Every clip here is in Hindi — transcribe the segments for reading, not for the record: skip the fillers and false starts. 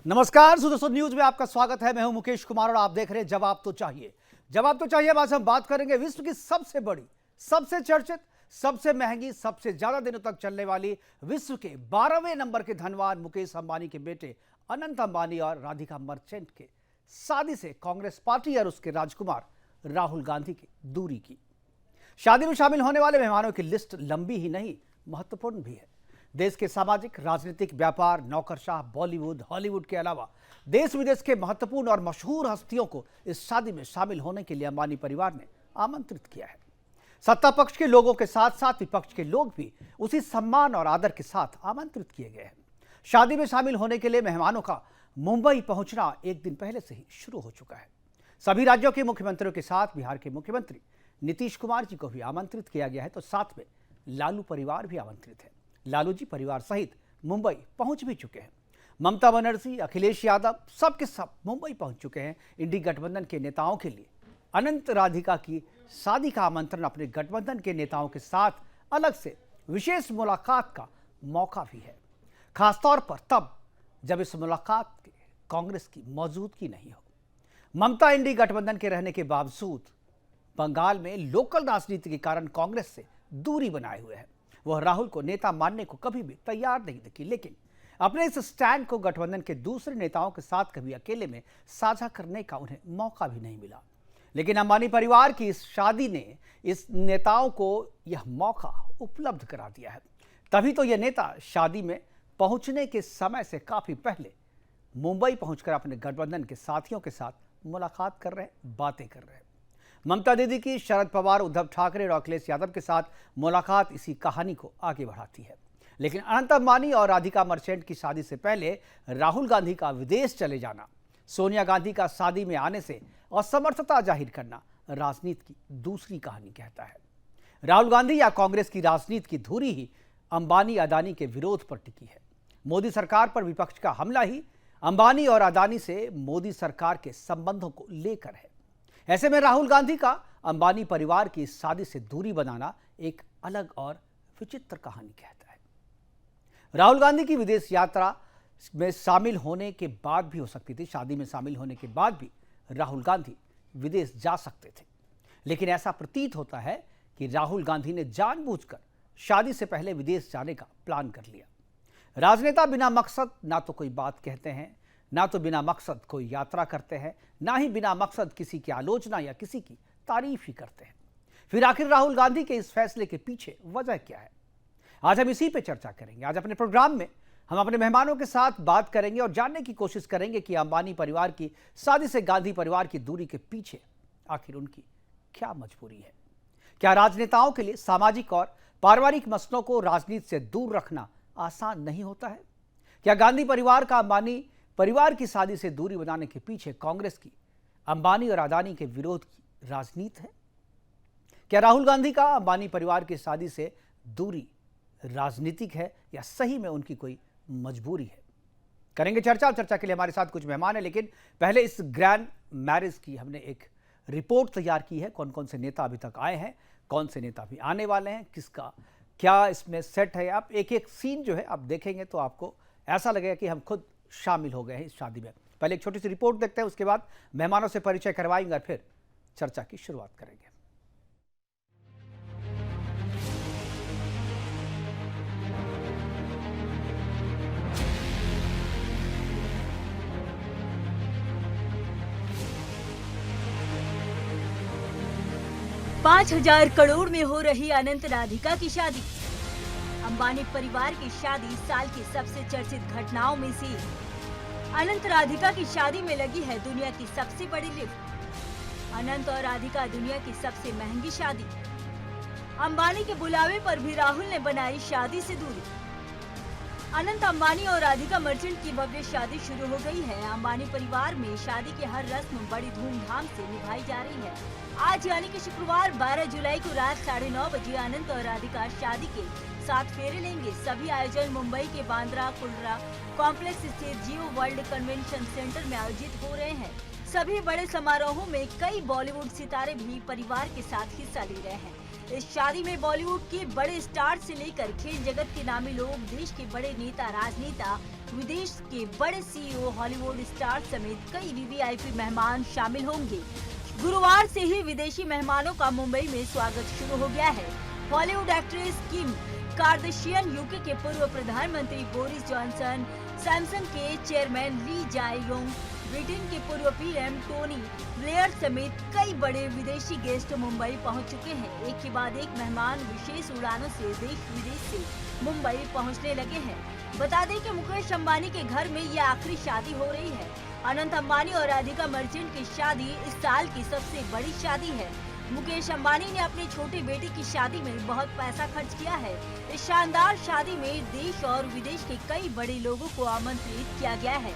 नमस्कार, सुदर्शन न्यूज में आपका स्वागत है। मैं हूं मुकेश कुमार और आप देख रहे हैं जवाब तो चाहिए। जवाब तो चाहिए आज हम बात करेंगे विश्व की सबसे बड़ी, सबसे चर्चित, सबसे महंगी, सबसे ज्यादा दिनों तक चलने वाली विश्व के 12वें नंबर के धनवान मुकेश अंबानी के बेटे अनंत अंबानी और राधिका मर्चेंट के शादी से कांग्रेस पार्टी और उसके राजकुमार राहुल गांधी की दूरी की। शादी में शामिल होने वाले मेहमानों की लिस्ट लंबी ही नहीं, महत्वपूर्ण भी है। देश के सामाजिक, राजनीतिक, व्यापार, नौकरशाह, बॉलीवुड, हॉलीवुड के अलावा देश विदेश के महत्वपूर्ण और मशहूर हस्तियों को इस शादी में शामिल होने के लिए अंबानी परिवार ने आमंत्रित किया है। सत्ता पक्ष के लोगों के साथ साथ विपक्ष के लोग भी उसी सम्मान और आदर के साथ आमंत्रित किए गए हैं। शादी में शामिल होने के लिए मेहमानों का मुंबई पहुंचना एक दिन पहले से ही शुरू हो चुका है। सभी राज्यों के मुख्यमंत्रियों के साथ बिहार के मुख्यमंत्री नीतीश कुमार जी को भी आमंत्रित किया गया है, तो साथ में लालू परिवार भी आमंत्रित है। लालू जी परिवार सहित मुंबई पहुंच भी चुके हैं। ममता बनर्जी, अखिलेश यादव सबके सब मुंबई पहुंच चुके हैं। इंडी गठबंधन के नेताओं के लिए अनंत राधिका की शादी का आमंत्रण अपने गठबंधन के नेताओं के साथ अलग से विशेष मुलाकात का मौका भी है, खासतौर पर तब जब इस मुलाकात के कांग्रेस की मौजूदगी नहीं हो। ममता इंडी गठबंधन के रहने के बावजूद बंगाल में लोकल राजनीति के कारण कांग्रेस से दूरी बनाए हुए है। वह राहुल को नेता मानने को कभी भी तैयार नहीं दिखी, लेकिन अपने इस स्टैंड को गठबंधन के दूसरे नेताओं के साथ कभी अकेले में साझा करने का उन्हें मौका भी नहीं मिला। लेकिन अंबानी परिवार की इस शादी ने इस नेताओं को यह मौका उपलब्ध करा दिया है। तभी तो यह नेता शादी में पहुंचने के समय से काफी पहले मुंबई पहुंचकर अपने गठबंधन के साथियों के साथ मुलाकात कर रहे हैं, बातें कर रहे हैं। ममता दीदी की शरद पवार, उद्धव ठाकरे और अखिलेश यादव के साथ मुलाकात इसी कहानी को आगे बढ़ाती है। लेकिन अनंत अंबानी और राधिका मर्चेंट की शादी से पहले राहुल गांधी का विदेश चले जाना, सोनिया गांधी का शादी में आने से असमर्थता जाहिर करना राजनीति की दूसरी कहानी कहता है। राहुल गांधी या कांग्रेस की राजनीति की धुरी ही अंबानी अदानी के विरोध पर टिकी है। मोदी सरकार पर विपक्ष का हमला ही अंबानी और अदानी से मोदी सरकार के संबंधों को लेकर है। ऐसे में राहुल गांधी का अंबानी परिवार की शादी से दूरी बनाना एक अलग और विचित्र कहानी कहता है। राहुल गांधी की विदेश यात्रा में शामिल होने के बाद भी हो सकती थी, शादी में शामिल होने के बाद भी राहुल गांधी विदेश जा सकते थे, लेकिन ऐसा प्रतीत होता है कि राहुल गांधी ने जानबूझकर शादी से पहले विदेश जाने का प्लान कर लिया। राजनेता बिना मकसद ना तो कोई बात कहते हैं, ना तो बिना मकसद कोई यात्रा करते हैं, ना ही बिना मकसद किसी की आलोचना या किसी की तारीफ ही करते हैं। फिर आखिर राहुल गांधी के इस फैसले के पीछे वजह क्या है? आज हम इसी पे चर्चा करेंगे। आज अपने प्रोग्राम में हम अपने मेहमानों के साथ बात करेंगे और जानने की कोशिश करेंगे कि अंबानी परिवार की शादी से गांधी परिवार की दूरी के पीछे आखिर उनकी क्या मजबूरी है। क्या राजनेताओं के लिए सामाजिक और पारिवारिक मसलों को राजनीति से दूर रखना आसान नहीं होता है? क्या गांधी परिवार का अंबानी परिवार की शादी से दूरी बनाने के पीछे कांग्रेस की अंबानी और अदानी के विरोध की राजनीति है? क्या राहुल गांधी का अंबानी परिवार की शादी से दूरी राजनीतिक है या सही में उनकी कोई मजबूरी है? करेंगे चर्चा। चर्चा के लिए हमारे साथ कुछ मेहमान हैं, लेकिन पहले इस ग्रैंड मैरिज की हमने एक रिपोर्ट तैयार की है। कौन कौन से नेता अभी तक आए हैं, कौन से नेता भी आने वाले हैं, किसका क्या इसमें सेट है। आप एक एक सीन जो है आप देखेंगे तो आपको ऐसा लगेगा कि हम खुद शामिल हो गए हैं इस शादी में। पहले एक छोटी सी रिपोर्ट देखते हैं, उसके बाद मेहमानों से परिचय करवाएंगे और फिर चर्चा की शुरुआत करेंगे। $5,000 करोड़ में हो रही अनंत राधिका की शादी। अंबानी परिवार की शादी साल की सबसे चर्चित घटनाओं में से। अनंत राधिका की शादी में लगी है दुनिया की सबसे बड़ी लिफ्ट। अनंत और राधिका दुनिया की सबसे महंगी शादी। अंबानी के बुलावे पर भी राहुल ने बनाई शादी से दूरी। अनंत अंबानी और राधिका मर्चेंट की भव्य शादी शुरू हो गई है। अंबानी परिवार में शादी की हर रस्म बड़ी धूमधाम से निभाई जा रही है। आज यानी कि शुक्रवार 12 जुलाई को रात 9:30 बजे अनंत और राधिका शादी के 7 फेरे लेंगे। सभी आयोजन मुंबई के बांद्रा कुर्ला कॉम्प्लेक्स स्थित जियो वर्ल्ड कन्वेंशन सेंटर में आयोजित हो रहे हैं। सभी बड़े समारोहों में कई बॉलीवुड सितारे भी परिवार के साथ हिस्सा ले रहे हैं। इस शादी में बॉलीवुड के बड़े स्टार से लेकर खेल जगत के नामी लोग, देश के बड़े नेता, राजनेता, विदेश के बड़े सीईओ, हॉलीवुड स्टार समेत कई वीवीआईपी मेहमान शामिल होंगे। गुरुवार से ही विदेशी मेहमानों का मुंबई में स्वागत शुरू हो गया है। Bollywood actress Kim Kardashian, UK के पूर्व प्रधानमंत्री बोरिस जॉनसन, सैमसंग के चेयरमैन ली जाए योंग, ब्रिटेन के पूर्व पीएम टोनी ब्लेयर समेत कई बड़े विदेशी गेस्ट मुंबई पहुंच चुके हैं। एक के बाद एक मेहमान विशेष उड़ानों से देश विदेश से मुंबई पहुंचने लगे हैं। बता दें कि मुकेश अंबानी के घर में ये आखिरी शादी हो रही है। अनंत अंबानी और राधिका मर्चेंट की शादी इस साल की सबसे बड़ी शादी है। मुकेश अंबानी ने अपनी छोटी बेटी की शादी में बहुत पैसा खर्च किया है। इस शानदार शादी में देश और विदेश के कई बड़े लोगों को आमंत्रित किया गया है।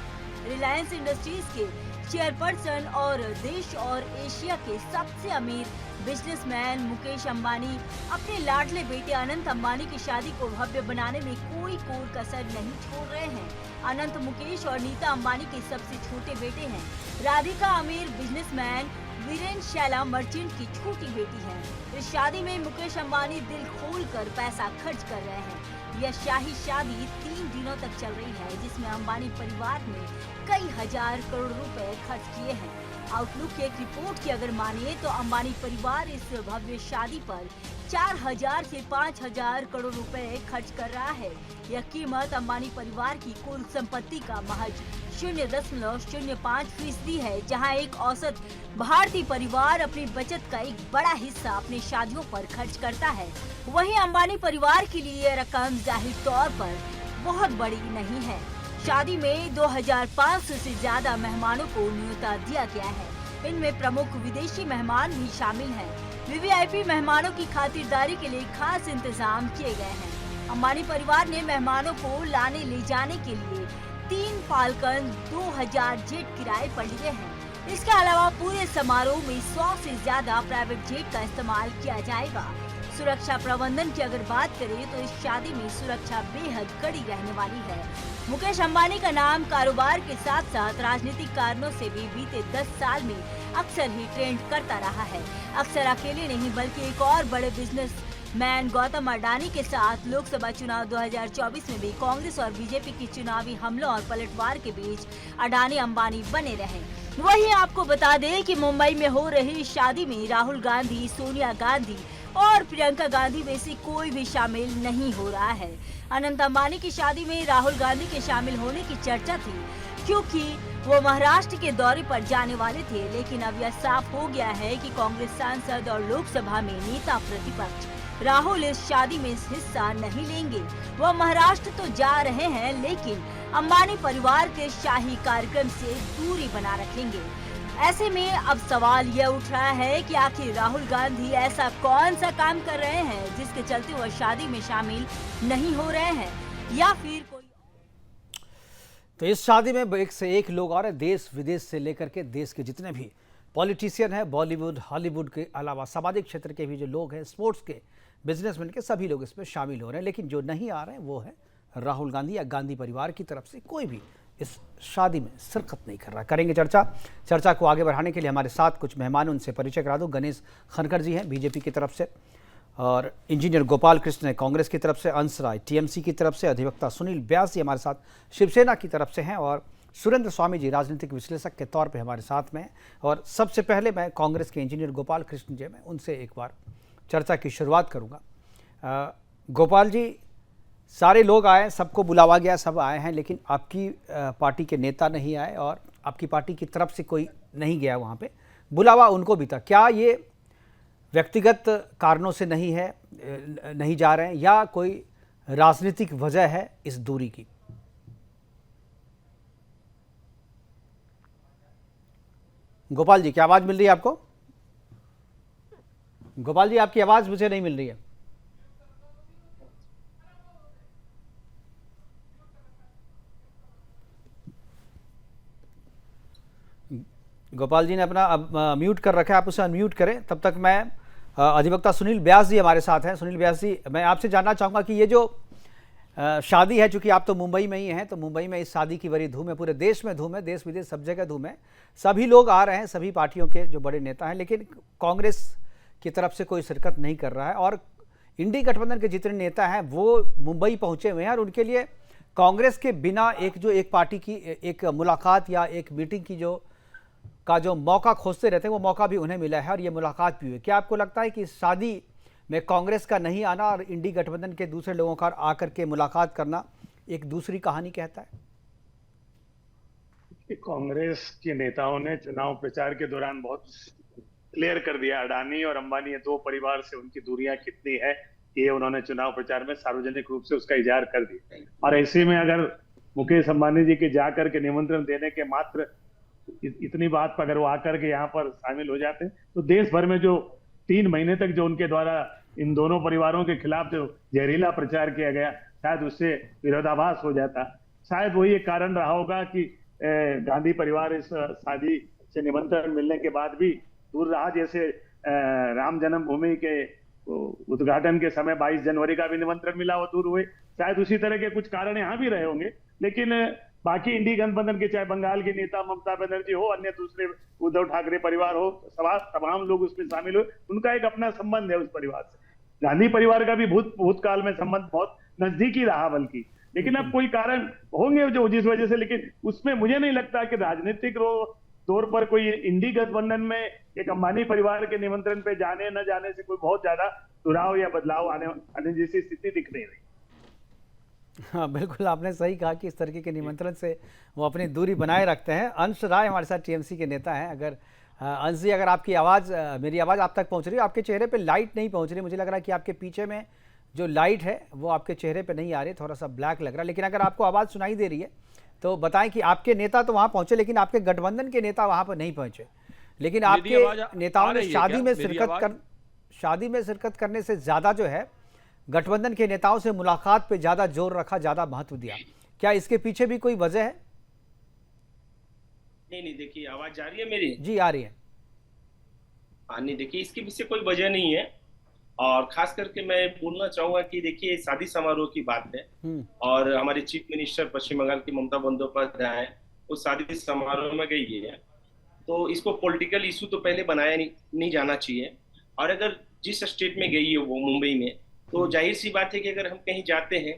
रिलायंस इंडस्ट्रीज के चेयरपर्सन और देश और एशिया के सबसे अमीर बिजनेसमैन मुकेश अंबानी अपने लाडले बेटे अनंत अंबानी की शादी को भव्य बनाने में कोई कसर नहीं छोड़ रहे हैं। अनंत मुकेश और नीता अंबानी के सबसे छोटे बेटे हैं। राधिका अमीर बिजनेसमैन वीरेन शैला मर्चेंट की छोटी बेटी है। इस शादी में मुकेश अंबानी दिल खोलकर पैसा खर्च कर रहे हैं। यह शाही शादी 3 दिनों तक चल रही है, जिसमें अंबानी परिवार ने कई हजार करोड़ रुपए खर्च किए हैं। आउटलुक की एक रिपोर्ट की अगर मानिए तो अंबानी परिवार इस भव्य शादी पर 4000 से 5000 करोड़ रुपए खर्च कर रहा है। यह कीमत अंबानी परिवार की कुल संपत्ति का महज 0.05% है, जहां एक औसत भारतीय परिवार अपनी बचत का एक बड़ा हिस्सा अपनी शादियों पर खर्च करता है। वहीं अंबानी परिवार के लिए यह रकम जाहिर तौर पर बहुत बड़ी नहीं है। शादी में 2500 से ज्यादा मेहमानों को न्योता दिया गया है। इनमें प्रमुख विदेशी मेहमान भी शामिल हैं। वीवीआईपी मेहमानों की खातिरदारी के लिए खास इंतजाम किए गए हैं। अंबानी परिवार ने मेहमानों को लाने ले जाने के लिए 3 फाल्कन 2000 जेट किराए पर लिए हैं। इसके अलावा पूरे समारोह में 100 से ज्यादा प्राइवेट जेट का इस्तेमाल किया जाएगा। सुरक्षा प्रबंधन की अगर बात करें तो इस शादी में सुरक्षा बेहद कड़ी रहने वाली है। मुकेश अंबानी का नाम कारोबार के साथ साथ राजनीतिक कारणों से भी बीते 10 साल में अक्सर ही ट्रेंड करता रहा है। अक्सर अकेले नहीं बल्कि एक और बड़े बिजनेस मैन गौतम अडानी के साथ लोकसभा चुनाव 2024 में भी कांग्रेस और बीजेपी की चुनावी हमलों और पलटवार के बीच अडानी अंबानी बने रहे। वहीं आपको बता दें कि मुंबई में हो रही शादी में राहुल गांधी, सोनिया गांधी और प्रियंका गांधी में से कोई भी शामिल नहीं हो रहा है। अनंत अंबानी की शादी में राहुल गांधी के शामिल होने की चर्चा थी, क्योंकि वो महाराष्ट्र के दौरे पर जाने वाले थे। लेकिन अब यह साफ हो गया है कि कांग्रेस सांसद और लोकसभा में नेता प्रतिपक्ष राहुल इस शादी में हिस्सा नहीं लेंगे। वह महाराष्ट्र तो जा रहे हैं, लेकिन अंबानी परिवार के शाही कार्यक्रम से दूरी बना रखेंगे। ऐसे में अब सवाल यह उठ रहा है कि आखिर राहुल गांधी ऐसा कौन सा काम कर रहे हैं जिसके चलते वह शादी में शामिल नहीं हो रहे हैं, या फिर कोई। तो इस शादी में एक से एक लोग और हैं, देश विदेश से लेकर के देश के जितने भी पॉलिटिशियन हैं, बॉलीवुड हॉलीवुड के अलावा सामाजिक क्षेत्र के भी जो लोग हैं, स्पोर्ट्स के, बिजनेसमैन के, सभी लोग इसमें शामिल हो रहे हैं। लेकिन जो नहीं आ रहे हैं वो है राहुल गांधी या गांधी परिवार की तरफ से कोई भी इस शादी में शिरकत नहीं कर रहा। करेंगे चर्चा को आगे बढ़ाने के लिए हमारे साथ कुछ मेहमान, उनसे परिचय करा दो। गणेश खनकर जी हैं बीजेपी की तरफ से, और इंजीनियर गोपाल कृष्ण कांग्रेस की तरफ से, अंश राय टीएमसी की तरफ से, अधिवक्ता सुनील व्यास जी हमारे साथ शिवसेना की तरफ से हैं, और सुरेंद्र स्वामी जी राजनीतिक विश्लेषक के तौर पे हमारे साथ में हैं। और सबसे पहले मैं कांग्रेस के इंजीनियर गोपाल कृष्ण जी, मैं उनसे एक बार चर्चा की शुरुआत करूँगा। गोपाल जी, सारे लोग आए, सबको बुलावा गया, सब आए हैं, लेकिन आपकी पार्टी के नेता नहीं आए और आपकी पार्टी की तरफ से कोई नहीं गया वहाँ पे, बुलावा उनको भी था। क्या ये व्यक्तिगत कारणों से नहीं है, नहीं जा रहे हैं, या कोई राजनीतिक वजह है इस दूरी की? गोपाल जी, क्या आवाज़ मिल रही है आपको? गोपाल जी, आपकी आवाज़ मुझे नहीं मिल रही है। गोपाल जी ने अपना अब म्यूट कर रखा है, आप उसे अनम्यूट करें। तब तक मैं अधिवक्ता सुनील व्यास जी हमारे साथ हैं। सुनील व्यास जी, मैं आपसे जानना चाहूँगा कि ये जो शादी है, चूँकि आप तो मुंबई में ही हैं, तो मुंबई में इस शादी की बड़ी धूम है, पूरे देश में धूम है, देश विदेश सब जगह धूम है, सभी लोग आ रहे हैं, सभी पार्टियों के जो बड़े नेता हैं, लेकिन कांग्रेस की तरफ से कोई शिरकत नहीं कर रहा है। और इंडी गठबंधन के जितने नेता हैं वो मुंबई पहुँचे हुए हैं, और उनके लिए कांग्रेस के बिना एक पार्टी की एक मुलाकात या एक मीटिंग की जो मौका खोजते रहते हैं, वो मौका भी उन्हें मिला है और ये मुलाकात भी हुई। क्या आपको लगता है कि इस शादी में कांग्रेस का नहीं आना और इंडी गठबंधन के दूसरे लोगों का आकर के मुलाकात करना एक दूसरी कहानी कहता है? कांग्रेस के नेताओं ने चुनाव प्रचार के दौरान बहुत क्लियर कर दिया, अडानी और अंबानी ये दो परिवार से उनकी दूरियां कितनी है, ये उन्होंने चुनाव प्रचार में सार्वजनिक रूप से उसका इजहार कर दिया। और ऐसे में अगर मुकेश अंबानी जी के जाकर के निमंत्रण देने के मात्र इतनी बात पर अगर वो आकर के यहाँ पर शामिल हो जाते तो देश भर में जो 3 महीने तक जो उनके द्वारा इन दोनों परिवारों के खिलाफ जो जहरीला प्रचार किया गया, शायद उससे विरोधाभास हो जाता। शायद वही एक कारण रहा होगा कि गांधी परिवार इस शादी से निमंत्रण मिलने के बाद भी दूर रहा। जैसे राम जन्मभूमि के उद्घाटन के समय 22 जनवरी का भी निमंत्रण मिला, वो दूर हुए। शायद उसी तरह के कुछ कारण यहाँ भी रहे होंगे, लेकिन बाकी इंडी गठबंधन के चाहे बंगाल के नेता ममता बनर्जी हो, अन्य दूसरे उद्धव ठाकरे परिवार हो, तमाम लोग उसमें शामिल हुए। उनका एक अपना संबंध है उस परिवार से। गांधी परिवार का भी भूतकाल में संबंध बहुत नजदीकी रहा बल्कि, लेकिन अब कोई कारण होंगे जो जिस वजह से, लेकिन उसमें मुझे नहीं लगता कि राजनीतिक तौर पर कोई इंडी गठबंधन में एक अंबानी परिवार के निमंत्रण पे जाने न जाने से कोई बहुत ज्यादा सुधार या बदलाव आने जैसी स्थिति दिख नहीं रही। हाँ, बिल्कुल आपने सही कहा कि इस तरीके के निमंत्रण से वो अपनी दूरी बनाए रखते हैं। अंश राय हमारे साथ टीएमसी के नेता हैं। अगर अंश जी, अगर आपकी आवाज़, मेरी आवाज़ आप तक पहुंच रही है, आपके चेहरे पे लाइट नहीं पहुंच रही, मुझे लग रहा है कि आपके पीछे में जो लाइट है वो आपके चेहरे पे नहीं आ रही, थोड़ा सा ब्लैक लग रहा है। लेकिन अगर आपको आवाज़ सुनाई दे रही है तो बताएं कि आपके नेता तो वहाँ पहुँचे, लेकिन आपके गठबंधन के नेता वहाँ पर नहीं पहुँचे। लेकिन आपके नेताओं ने शादी में शिरकत करने से ज़्यादा जो है गठबंधन के नेताओं से मुलाकात पे ज़्यादा जोर रखा, ज़्यादा महत्व दिया। क्या इसके पीछे भी कोई वजह है? नहीं, देखिए आवाज जा रही है मेरी? जी आ रही है। हाँ, नहीं देखिए, इसके पीछे कोई वजह नहीं है। और खास करके मैं बोलना चाहूंगा कि देखिए शादी समारोह की बात है और हमारे चीफ मिनिस्टर पश्चिम बंगाल की ममता बंदोपाध्याय वो शादी समारोह में गई है, तो इसको पॉलिटिकल इशू तो पहले बनाया नहीं जाना चाहिए। और अगर जिस स्टेट में गई है वो मुंबई में, तो जाहिर सी बात है कि अगर हम कहीं जाते हैं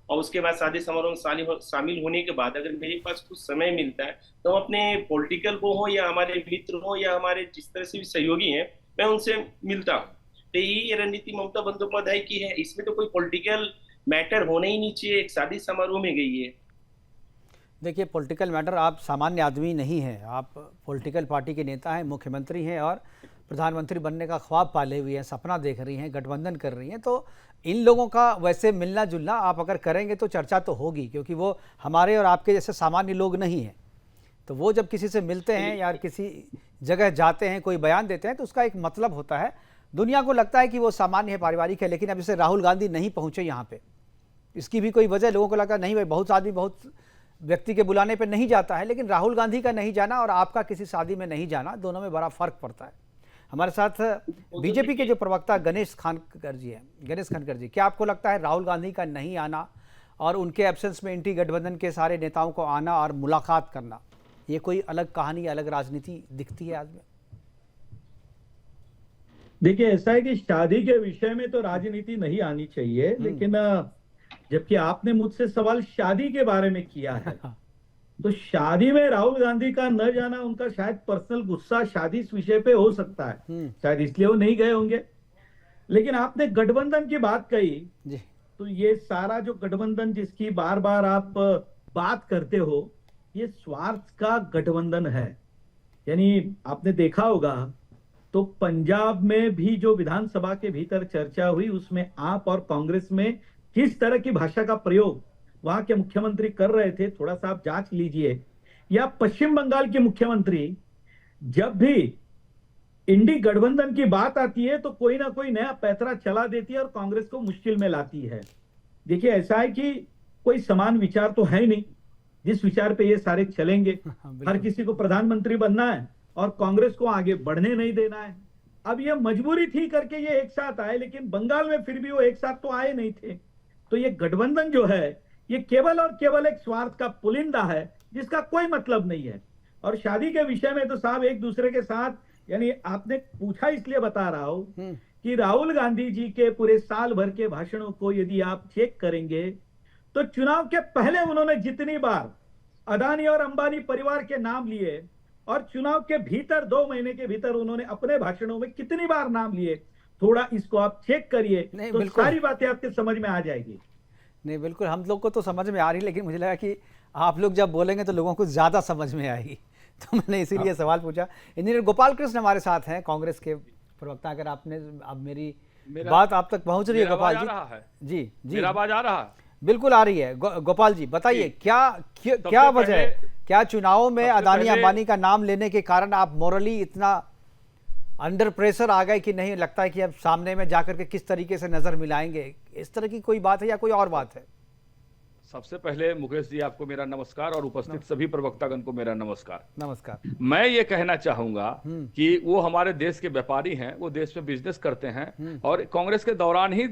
और उसके बाद शादी समारोह में शामिल होने के बाद अगर मेरे पास कुछ समय मिलता है तो हम अपने पॉलिटिकल वो हो या हमारे मित्र हो या हमारे जिस तरह से भी सहयोगी हैं, मैं उनसे मिलता हूँ। तो यही रणनीति ममता बंदोपाध्याय की है। इसमें तो कोई पॉलिटिकल मैटर होना ही नहीं चाहिए। एक शादी समारोह में गई है। देखिए, पॉलिटिकल मैटर, आप सामान्य आदमी नहीं हैं, आप पॉलिटिकल पार्टी के नेता हैं, मुख्यमंत्री हैं और प्रधानमंत्री बनने का ख्वाब पाले हुए हैं, सपना देख रही हैं, गठबंधन कर रही हैं। तो इन लोगों का वैसे मिलना जुलना आप अगर करेंगे तो चर्चा तो होगी, क्योंकि वो हमारे और आपके जैसे सामान्य लोग नहीं हैं। तो वो जब किसी से मिलते हैं या किसी जगह जाते हैं, कोई बयान देते हैं, तो उसका एक मतलब होता है। दुनिया को लगता है कि वो सामान्य है, पारिवारिक है। लेकिन अब जैसे राहुल गांधी नहीं पहुँचे यहाँ पे, इसकी भी कोई वजह, लोगों को लगा नहीं भाई, बहुत आदमी बहुत व्यक्ति के बुलाने पर नहीं जाता है, लेकिन राहुल गांधी का नहीं जाना और आपका किसी शादी में नहीं जाना, दोनों में बड़ा फर्क पड़ता है। हमारे साथ बीजेपी के जो प्रवक्ता गणेश खनकर जी हैं। गणेश खनकर जी, क्या आपको लगता है राहुल गांधी का नहीं आना और उनके एब्सेंस में इंडी गठबंधन के सारे नेताओं को आना और मुलाकात करना, ये कोई अलग कहानी, अलग राजनीति दिखती है आज में? देखिए, ऐसा है कि शादी के विषय में तो राजनीति नहीं आनी चाहिए, लेकिन जबकि आपने मुझसे सवाल शादी के बारे में किया है तो शादी में राहुल गांधी का न जाना, उनका शायद पर्सनल गुस्सा शादी इस विषय पे हो सकता है, शायद इसलिए वो नहीं गए होंगे। लेकिन आपने गठबंधन की बात कही जी। तो ये सारा जो गठबंधन जिसकी बार बार आप बात करते हो, ये स्वार्थ का गठबंधन है। यानी आपने देखा होगा तो पंजाब में भी जो विधानसभा के भीतर चर्चा हुई, उसमें आप और कांग्रेस में किस तरह की भाषा का प्रयोग वहां के मुख्यमंत्री कर रहे थे, थोड़ा सा आप जांच लीजिए। या पश्चिम बंगाल के मुख्यमंत्री, जब भी इंडी गठबंधन की बात आती है तो कोई ना कोई नया पैतरा चला देती है और कांग्रेस को मुश्किल में लाती है। देखिए, ऐसा है कि कोई समान विचार तो है नहीं जिस विचार पे ये सारे चलेंगे। हर किसी को प्रधानमंत्री बनना है और कांग्रेस को आगे बढ़ने नहीं देना है। अब ये मजबूरी थी करके ये एक साथ आए, लेकिन बंगाल में फिर भी वो एक साथ तो आए नहीं थे। तो ये गठबंधन जो है ये केवल और केवल एक स्वार्थ का पुलिंदा है जिसका कोई मतलब नहीं है। और शादी के विषय में तो साहब एक दूसरे के साथ, यानी आपने पूछा इसलिए बता रहा हूं कि राहुल गांधी जी के पूरे साल भर के भाषणों को यदि आप चेक करेंगे तो चुनाव के पहले उन्होंने जितनी बार अदानी और अंबानी परिवार के नाम लिए और चुनाव के भीतर 2 महीने के भीतर उन्होंने अपने भाषणों में कितनी बार नाम लिए, थोड़ा इसको आप चेक करिए तो बिल्कुल। सारी बातें आपके समझ में आ जाएगी। नहीं बिल्कुल, हम लोग को तो समझ में आ रही, लेकिन मुझे लगा कि आप लोग जब बोलेंगे तो लोगों को ज़्यादा समझ में आएगी, तो मैंने इसीलिए सवाल पूछा। इंजीनियर गोपाल कृष्ण हमारे साथ हैं, कांग्रेस के प्रवक्ता। अगर आपने, अब मेरी बात आप तक पहुंच रही है गोपाल जी? जी जी, मेरा आवाज आ रहा है? बिल्कुल आ रही है। गोपाल जी बताइए, क्या वजह है, क्या चुनावों में अदानी अंबानी का नाम लेने के कारण आप मोरली इतना अंडर प्रेशर आ गए कि नहीं लगता है कि अब सामने में जाकर के किस तरीके से नजर मिलाएंगे? इस तरह की कोई बात है या कोई और बात है? सबसे पहले मुकेश जी आपको मेरा नमस्कार और उपस्थित सभी प्रवक्तागण को मेरा नमस्कार। नमस्कार। मैं ये कहना चाहूंगा कि वो हमारे देश के व्यापारी हैं, वो देश में बिजनेस करते हैं और कांग्रेस के दौरान ही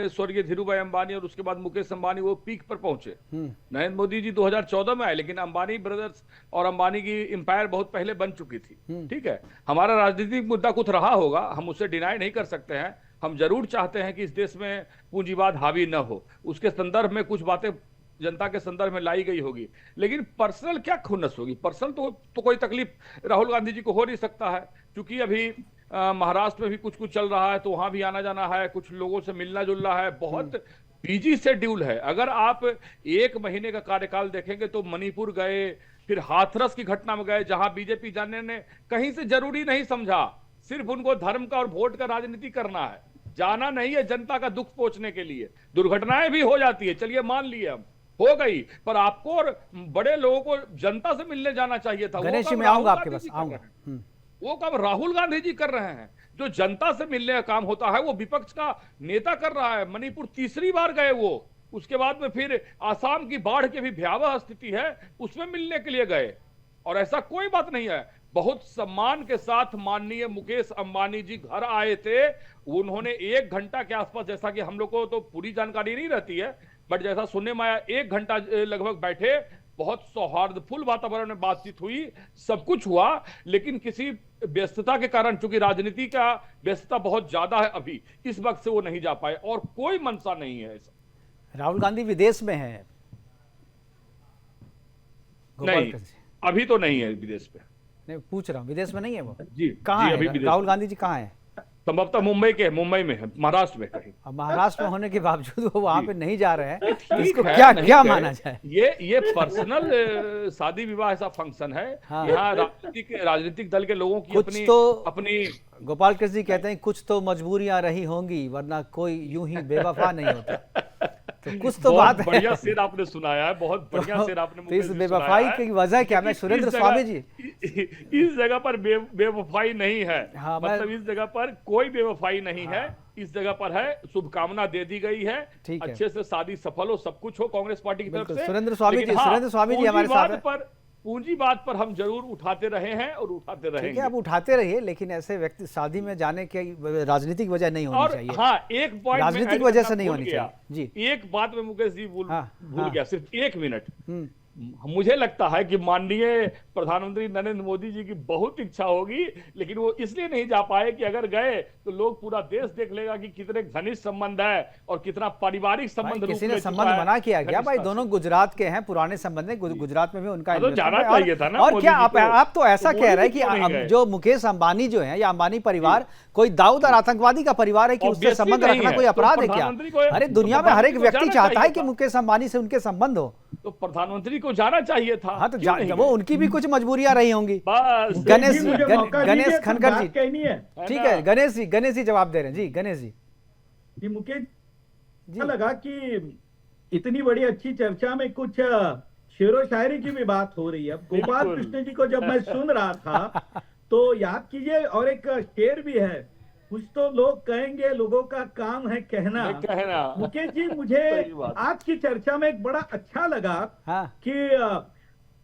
स्वर्गीय धीरूभाई अंबानी और उसके बाद मुकेश अंबानी वो पीक पर पहुंचे। नरेंद्र मोदी जी 2014 में आए, लेकिन अंबानी ब्रदर्स और अंबानी की एम्पायर बहुत पहले बन चुकी थी। ठीक है, हमारा राजनीतिक मुद्दा कुछ रहा होगा, हम उसे डिनाई नहीं कर सकते हैं। हम जरूर चाहते हैं कि इस देश में पूंजीवाद हावी न हो, उसके संदर्भ में कुछ बातें जनता के संदर्भ में लाई गई होगी, लेकिन पर्सनल क्या खुन्नस होगी? पर्सनल तो कोई तकलीफ राहुल गांधी जी को हो नहीं सकता है, क्योंकि अभी महाराष्ट्र में भी कुछ चल रहा है, तो वहां भी आना जाना है, कुछ लोगों से मिलना जुलना है, बहुत बिजी शेड्यूल है। अगर आप 1 महीने का कार्यकाल देखेंगे तो मणिपुर गए, फिर हाथरस की घटना में गए, जहां बीजेपी जाने ने कहीं से जरूरी नहीं समझा, सिर्फ उनको धर्म का और वोट का राजनीति करना है, जाना नहीं है जनता का दुख पहुंचने के लिए। दुर्घटनाएं भी हो जाती है, चलिए मान लिए हम हो गई, पर आपको और बड़े लोगों को जनता से मिलने जाना चाहिए था। गणेश जी मैं आऊंगा आपके पास, आऊंगा। वो काम राहुल गांधी जी कर रहे हैं। जो जनता से मिलने का काम होता है वो विपक्ष का नेता कर रहा है। मणिपुर तीसरी बार गए वो, उसके बाद में फिर आसाम की बाढ़ की भी भयावह स्थिति है, उसमें मिलने के लिए गए, और ऐसा कोई बात नहीं है। बहुत सम्मान के साथ माननीय मुकेश अंबानी जी घर आए थे। उन्होंने 1 घंटा के आसपास, जैसा कि हम लोग को तो पूरी जानकारी नहीं रहती है, बट जैसा सुनने में आया 1 घंटा लगभग बैठे, बहुत सौहार्दपूर्ण वातावरण में बातचीत हुई, सब कुछ हुआ, लेकिन किसी व्यस्तता के कारण, चूंकि राजनीति का व्यस्तता बहुत ज्यादा है अभी, इस वक्त से वो नहीं जा पाए, और कोई मंशा नहीं है ऐसा। राहुल गांधी विदेश में है? नहीं, अभी तो नहीं है विदेश पे। नहीं, पूछ रहा हूँ, विदेश में नहीं है वो? जी कहाँ अभी है राहुल गांधी जी? कहाँ है? संभवतः मुंबई में है, महाराष्ट्र में कहीं। अब महाराष्ट्र में होने के बावजूद वो वहां पे नहीं जा रहे हैं, इसको है, क्या माना जाए? ये पर्सनल शादी विवाह ऐसा फंक्शन है। हाँ। यहाँ राजनीतिक दल के लोगों की अपनी गोपाल कृष्ण जी कहते हैं कुछ तो मजबूरियां रही होंगी, वरना कोई यूं ही बेवफा नहीं होता। तो कुछ तो बात है। बढ़िया शेर आपने सुनाया है, बहुत बढ़िया शेर आपने। तो इस बेवफाई की वजह क्या? मैं सुरेंद्र स्वामी जी, इस जगह पर बेवफाई नहीं है। हाँ, मतलब इस जगह पर कोई बेवफाई नहीं है। इस जगह पर है शुभकामना दे दी गई है, अच्छे से शादी सफल हो, सब कुछ हो कांग्रेस पार्टी की तरफ से। सुरेंद्र स्वामी जी हमारे साथ हैं। पूंजी बात पर हम जरूर उठाते रहे हैं और उठाते रहेंगे। ठीक है, आप उठाते रहिए, लेकिन ऐसे व्यक्ति शादी में जाने की राजनीतिक वजह नहीं होनी चाहिए। हाँ, एक पॉइंट राजनीतिक वजह से नहीं होनी चाहिए जी। एक बात में मुकेश जी भूल गया, सिर्फ 1 मिनट। मुझे लगता है कि माननीय प्रधानमंत्री नरेंद्र मोदी जी की बहुत इच्छा होगी, लेकिन वो इसलिए नहीं जा पाए कि अगर गए तो लोग, पूरा देश देख लेगा कि कितने घनिष्ठ संबंध है और कितना पारिवारिक संबंध। किसी ने संबंध बना किया गया भाई, दोनों गुजरात के हैं, पुराने संबंध है, गुजरात में भी उनका तो जाना चाहिए था ना। और क्या आप तो ऐसा कह रहे हैं कि जो मुकेश अंबानी जो है या अंबानी परिवार कोई दाऊद और आतंकवादी का परिवार है कि उससे संबंध रखना कोई अपराध है क्या? अरे दुनिया में हर एक व्यक्ति चाहता है कि मुकेश अंबानी से उनके संबंध हो, तो प्रधानमंत्री को जाना चाहिए था। हाँ, तो वो उनकी भी कुछ मजबूरियां रही होंगी। गणेश खनकर जी, ठीक है, गणेश जी जवाब दे रहे हैं जी। गणेश जी, मुकेश जी लगा कि इतनी बड़ी अच्छी चर्चा में कुछ शेरो शायरी की भी बात हो रही है। गोपाल कृष्ण जी को जब मैं सुन रहा था तो याद कीजिए, और एक शेर भी है, कुछ तो लोग कहेंगे, लोगों का काम है कहना। मुकेश जी, मुझे आज की चर्चा में एक बड़ा अच्छा लगा कि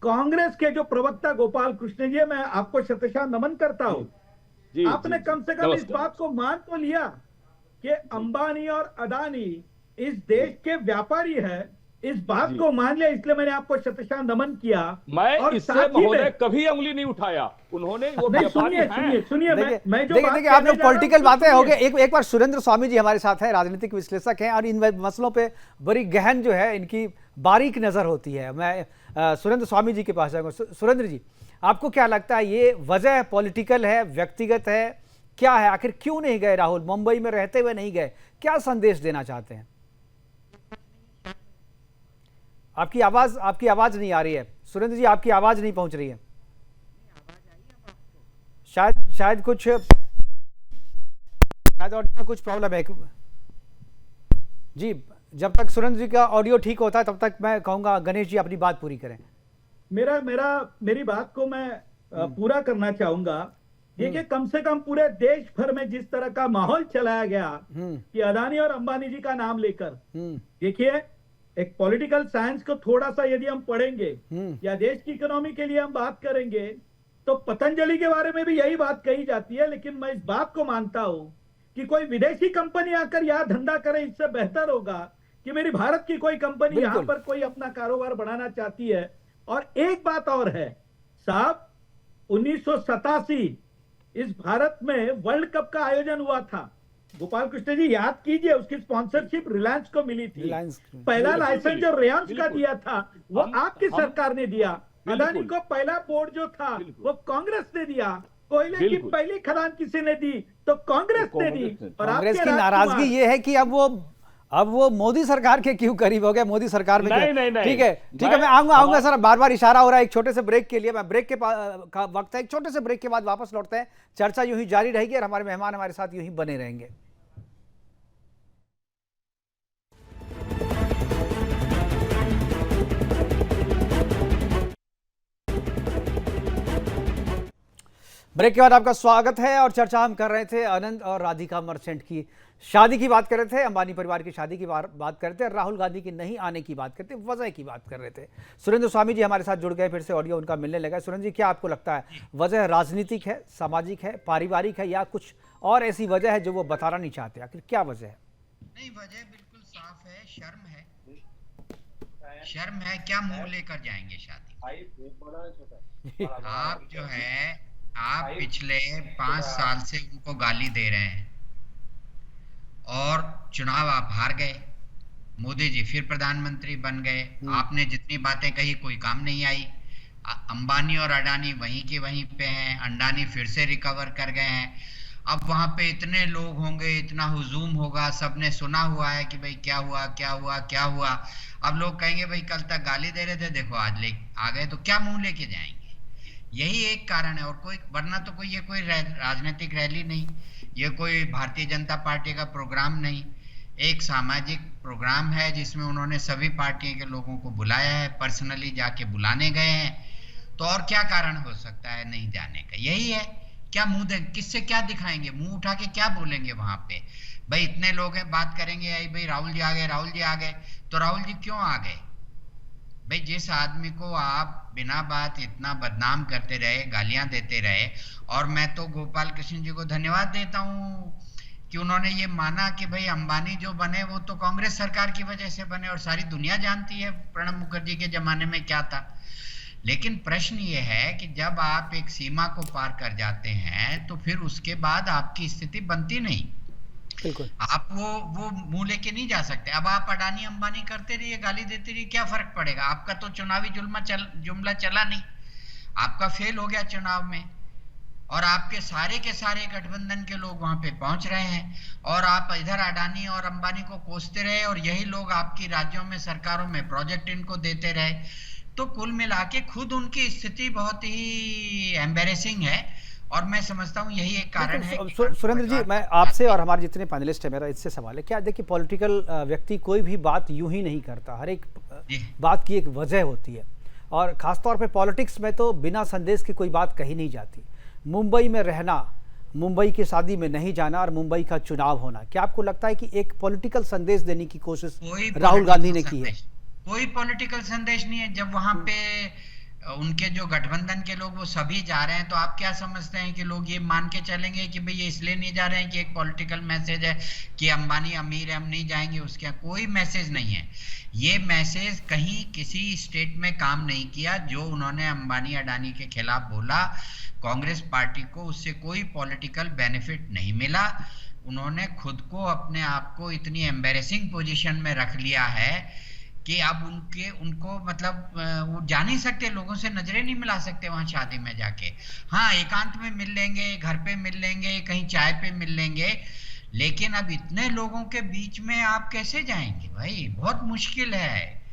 कांग्रेस के जो प्रवक्ता गोपाल कृष्ण जी, मैं आपको शतशः नमन करता हूँ। आपने कम से कम इस बात को मान तो लिया कि अंबानी और अदानी इस देश के व्यापारी है इस बात को मान लिया, इसलिए मैंने आपको शतशः नमन किया। मैं और इससे साथ ही महोदय में- कभी उंगली नहीं उठाया, उन्होंने वो नहीं, व्यापारी सुनिए हैं। सुनिए, मैं जो देखिए बात देखिए, आप कहने लोग जा रहा हूं, पॉलिटिकल तो बातें हो सुनिए। गए। एक बार सुरेंद्र स्वामी जी हमारे साथ हैं, राजनीतिक विश्लेषक हैं और इन मसलों पे बड़ी गहन जो है इनकी बारीक नजर होती है। मैं सुरेंद्र स्वामी जी के पास जाऊंगा। सुरेंद्र जी, आपको क्या लगता है, ये वजह पॉलिटिकल है, व्यक्तिगत है, क्या है? आखिर क्यों नहीं गए राहुल? मुंबई में रहते हुए नहीं गए, क्या संदेश देना चाहते हैं? आपकी आवाज नहीं आ रही है सुरेंद्र जी, आपकी आवाज नहीं पहुंच रही है। शायद ऑडियो में कुछ प्रॉब्लम है जी। जब तक सुरेंद्र जी का ऑडियो ठीक होता है तब तक मैं कहूंगा गणेश जी अपनी बात पूरी करें। मेरी बात को मैं पूरा करना चाहूंगा। देखिए, कम से कम पूरे देश भर में जिस तरह का माहौल चलाया गया कि अदानी और अंबानी जी का नाम लेकर, देखिए एक पॉलिटिकल साइंस को थोड़ा सा यदि हम पढ़ेंगे या देश की इकोनॉमी के लिए हम बात करेंगे तो पतंजलि के बारे में भी यही बात कही जाती है। लेकिन मैं इस बात को मानता हूं कि कोई विदेशी कंपनी आकर यहाँ धंधा करे, इससे बेहतर होगा कि मेरी भारत की कोई कंपनी यहाँ पर कोई अपना कारोबार बढ़ाना चाहती है। और एक बात और है साहब, 1987 इस भारत में वर्ल्ड कप का आयोजन हुआ था। गोपाल कृष्ण जी याद कीजिए, उसकी स्पॉन्सरशिप रिलायंस को मिली थी। पहला लाइसेंस जो रिलायंस का दिया था वो आपकी सरकार ने दिया। अदानी को पहला बोर्ड जो था वो कांग्रेस ने दिया। कोयले की पहली खदान किसी ने दी तो कांग्रेस ने दी। और कांग्रेस की नाराजगी ये है कि अब वो मोदी सरकार के क्यों करीब हो गए, मोदी सरकार में। नहीं, ठीक है, मैं आऊंगा सर। बार इशारा हो रहा है एक छोटे से ब्रेक के लिए। मैं ब्रेक के का वक्त है, एक छोटे से ब्रेक के बाद वापस लौटते हैं। चर्चा यूं ही जारी रहेगी और हमारे मेहमान हमारे साथ यूं ही बने रहेंगे। ब्रेक के बाद आपका स्वागत है और चर्चा हम कर रहे थे अनंत और राधिका मर्चेंट की शादी की बात कर रहे थे, अंबानी परिवार की शादी की बात करते हैं, राहुल गांधी की नहीं आने की बात करते, वजह की बात कर रहे थे। सुरेंद्र स्वामी जी हमारे साथ जुड़ गए, फिर से ऑडियो उनका मिलने लगा। सुरेंद्र जी, क्या आपको लगता है वजह राजनीतिक है, सामाजिक है, पारिवारिक है या कुछ और ऐसी वजह है जो वो बताना नहीं चाहते? आखिर क्या वजह है? नहीं, वजह बिल्कुल साफ है, शर्म है। शर्म है, क्या मुंह लेकर जाएंगे शादी। आप जो है, आप पिछले 5 साल से उनको गाली दे रहे हैं और चुनाव आप हार गए। मोदी जी फिर प्रधानमंत्री बन गए। आपने जितनी बातें कही कोई काम नहीं आई। अंबानी और अडानी वहीं के वहीं पे हैं। अंडानी फिर से रिकवर कर गए हैं। अब वहां पे इतने लोग होंगे, इतना हुजूम होगा, सबने सुना हुआ है कि भाई क्या हुआ क्या हुआ क्या हुआ। अब लोग कहेंगे भाई कल तक गाली दे रहे थे, देखो आज ले आ गए, तो क्या मुंह लेके जाएंगे। यही एक कारण है और कोई, वरना तो कोई ये कोई राजनीतिक रैली नहीं, ये कोई भारतीय जनता पार्टी का प्रोग्राम नहीं, एक सामाजिक प्रोग्राम है जिसमें उन्होंने सभी पार्टियों के लोगों को बुलाया है, पर्सनली जाके बुलाने गए हैं। तो और क्या कारण हो सकता है नहीं जाने का? यही है। क्या मुंह दे, किससे क्या दिखाएंगे, मुंह उठा के क्या बोलेंगे वहां पे? भाई इतने लोग हैं, बात करेंगे भाई राहुल जी आ गए, राहुल जी आ गए, तो राहुल जी क्यों आ गए? भाई जिस आदमी को आप बिना बात इतना बदनाम करते रहे, गालियां देते रहे, और मैं तो गोपाल कृष्ण जी को धन्यवाद देता हूं कि उन्होंने ये माना कि भाई अंबानी जो बने वो तो कांग्रेस सरकार की वजह से बने, और सारी दुनिया जानती है प्रणब मुखर्जी के जमाने में क्या था। लेकिन प्रश्न ये है कि जब आप एक सीमा को पार कर जाते हैं तो फिर उसके बाद आपकी स्थिति बनती नहीं। बिल्कुल, आप वो मुंह लेके नहीं जा सकते। अब आप अडानी अंबानी करते रहिए, गाली देते रहिए, क्या फर्क पड़ेगा? आपका तो चुनावी जुमला चला नहीं, आपका फेल हो गया चुनाव में, और आपके सारे के सारे गठबंधन के लोग वहां पे पहुंच रहे हैं, और आप इधर अडानी और अंबानी को कोसते रहे, और यही लोग आपकी राज्यों में सरकारों में प्रोजेक्ट इनको देते रहे। तो कुल मिला के खुद उनकी स्थिति बहुत ही एम्बेरेसिंग है, और मैं समझता हूँ यही एक कारण है। सुरेंद्र जी, मैं आपसे और हमारे जितने पैनलिस्ट है, मेरा इससे सवाल है, क्या देखिए पॉलिटिकल व्यक्ति कोई भी बात यूं ही नहीं करता, हर एक बात की एक वजह होती है, और खासतौर पे पॉलिटिक्स में तो बिना संदेश की कोई बात कही नहीं जाती। मुंबई में रहना, मुंबई की शादी में नहीं जाना और मुंबई का चुनाव होना, क्या आपको लगता है कि एक पॉलिटिकल संदेश देने की कोशिश राहुल गांधी ने की है? कोई पॉलिटिकल संदेश नहीं है। जब वहां पे उनके जो गठबंधन के लोग वो सभी जा रहे हैं, तो आप क्या समझते हैं कि लोग ये मान के चलेंगे कि भाई ये इसलिए नहीं जा रहे हैं कि एक पॉलिटिकल मैसेज है कि अंबानी अमीर है हम नहीं जाएंगे? उसका कोई मैसेज नहीं है। ये मैसेज कहीं किसी स्टेट में काम नहीं किया। जो उन्होंने अंबानी अडानी के खिलाफ बोला, कांग्रेस पार्टी को उससे कोई पॉलिटिकल बेनिफिट नहीं मिला। उन्होंने खुद को अपने आप को इतनी एम्बेरेसिंग पोजीशन में रख लिया है कि अब उनको मतलब वो जा नहीं सकते, लोगों से नजरें नहीं मिला सकते वहां शादी में जाके। हाँ, एकांत में मिल लेंगे, घर पे मिल लेंगे, कहीं चाय पे मिल लेंगे, लेकिन अब इतने लोगों के बीच में आप कैसे जाएंगे भाई? बहुत मुश्किल है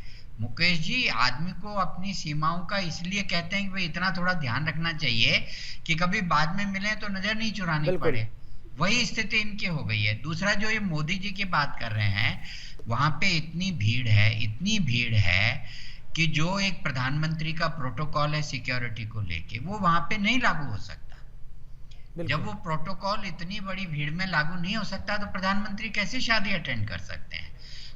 मुकेश जी। आदमी को अपनी सीमाओं का इसलिए कहते हैं कि भाई इतना थोड़ा ध्यान रखना चाहिए कि कभी बाद में मिले तो नजर नहीं चुरानी पड़े। वही स्थिति इनकी हो गई है। दूसरा, जो ये मोदी जी की बात कर रहे हैं, वहां पे इतनी भीड़ है कि जो एक प्रधानमंत्री का प्रोटोकॉल है सिक्योरिटी को लेके, वो वहां पे नहीं लागू हो सकता। जब वो प्रोटोकॉल इतनी बड़ी भीड़ में लागू नहीं हो सकता तो प्रधानमंत्री कैसे शादी अटेंड कर सकते हैं?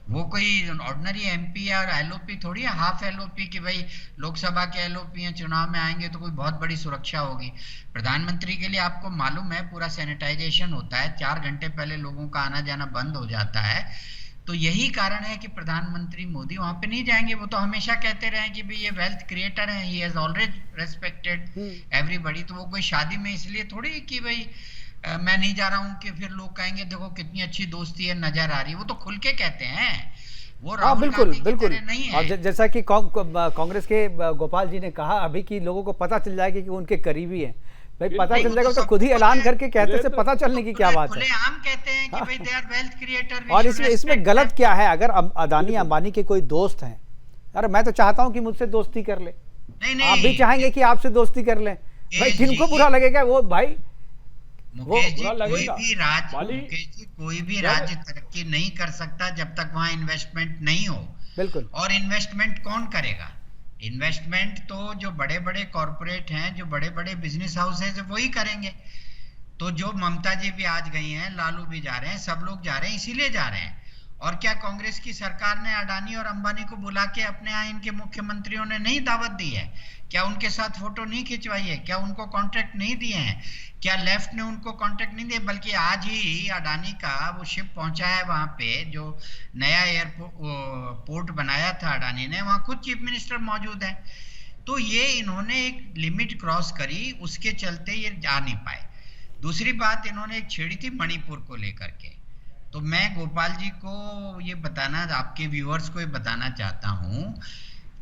वो कोई ऑर्डिनरी एमपी या एलओपी थोड़ी है, हाफ एलओपी की भाई लोकसभा के एलओपी हैं, चुनाव में आएंगे तो कोई बहुत बड़ी सुरक्षा होगी। प्रधानमंत्री के लिए आपको मालूम है पूरा सैनिटाइजेशन होता है, 4 घंटे पहले लोगों का आना जाना बंद हो जाता है। तो यही कारण है कि प्रधानमंत्री मोदी वहां पे नहीं जाएंगे। वो तो हमेशा कहते रहे कि भाई ये वेल्थ क्रिएटर है, he has already respected everybody. तो वो कोई शादी में इसलिए थोड़ी कि भाई मैं नहीं जा रहा हूँ कि फिर लोग कहेंगे देखो कितनी अच्छी दोस्ती है नजर आ रही है। वो तो खुल के कहते हैं, वो राहुल गांधी की तरह नहीं है। और जैसा कि कांग्रेस के गोपाल जी ने कहा अभी कि लोगों को पता चल जाएगा कि उनके करीबी हैं। भाई पता चल जाएगा तो खुद ही ऐलान करके कहते से पता चलने की क्या बात है? खुलेआम कहते हैं कि भाई दे आर वेल्थ क्रिएटर। और इसमें गलत क्या है? अगर अदानी अंबानी के कोई दोस्त हैं, अरे मैं तो चाहता हूं कि मुझसे दोस्ती कर ले, आप भी चाहेंगे कि आपसे दोस्ती कर ले, भाई किनको बुरा लगेगा? वो भाई मुकेश जी, कोई भी राज्य तरक्की नहीं कर सकता जब तक वहां इन्वेस्टमेंट नहीं हो। बिल्कुल। और इन्वेस्टमेंट कौन करेगा? इन्वेस्टमेंट तो जो बड़े बड़े कॉर्पोरेट हैं, जो बड़े बड़े बिजनेस हाउस हैं, वही करेंगे। तो जो ममता जी भी आज गई हैं, लालू भी जा रहे हैं, सब लोग जा रहे हैं, इसीलिए जा रहे हैं। और क्या कांग्रेस की सरकार ने अडानी और अंबानी को बुला के अपने यहाँ इनके मुख्यमंत्रियों ने नहीं दावत दी है? क्या उनके साथ फोटो नहीं खिंचवाई है? क्या उनको कॉन्ट्रैक्ट नहीं दिए हैं? क्या लेफ्ट ने उनको कॉन्ट्रैक्ट नहीं दिए? बल्कि आज ही अडानी का वो शिप पहुंचा है वहां पे, जो नया एयरपोर्ट बनाया था अडानी ने, वहां खुद चीफ मिनिस्टर मौजूद है। तो ये इन्होंने एक लिमिट क्रॉस करी, उसके चलते ये जा नहीं पाए। दूसरी बात इन्होंने एक छेड़ी थी मणिपुर को लेकर के। तो मैं गोपाल जी को ये बताना, आपके व्यूअर्स को ये बताना चाहता हूं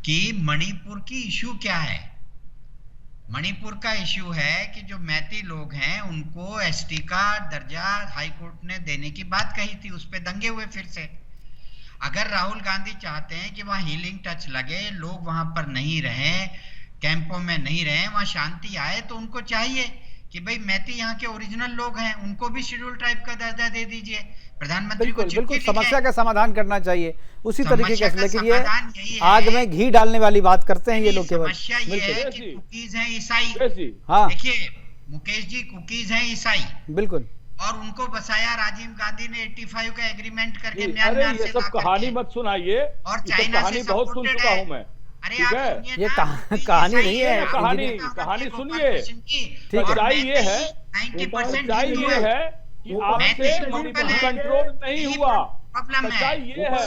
कि मणिपुर की इशू क्या है। मणिपुर का इशू है कि जो मैती लोग हैं उनको एसटी का दर्जा हाई कोर्ट ने देने की बात कही थी, उस पे दंगे हुए फिर से। अगर राहुल गांधी चाहते हैं कि वहां हीलिंग टच लगे, लोग वहां पर नहीं रहें, कैंपों में नहीं रहें, वहां शांति आए, तो उनको चाहिए कि भाई मैती यहाँ के ओरिजिनल लोग हैं, उनको भी शेड्यूल ट्राइब का दर्जा दे दीजिए। प्रधानमंत्री को बिल्कुल समस्या का समाधान करना चाहिए उसी तरीके का। लेकिन ये आग में घी डालने वाली बात करते हैं ये लोग केवल। समस्या ये है कि कुकीज हैं ईसाई। हाँ देखिए मुकेश जी, कुकीज हैं ईसाई, बिल्कुल, और उनको बसाया राजीव गांधी ने 85 का एग्रीमेंट करके म्यांमार से। ये सब कहानी मत सुनाइए, और चाइना से बहुत सुन चुका हूं मैं। अरे ये कहानी नहीं है, कहानी सुनिए। सच्चाई ये है, सच्चाई ये है कि आपसे कंट्रोल नहीं हुआ। सच्चाई ये है,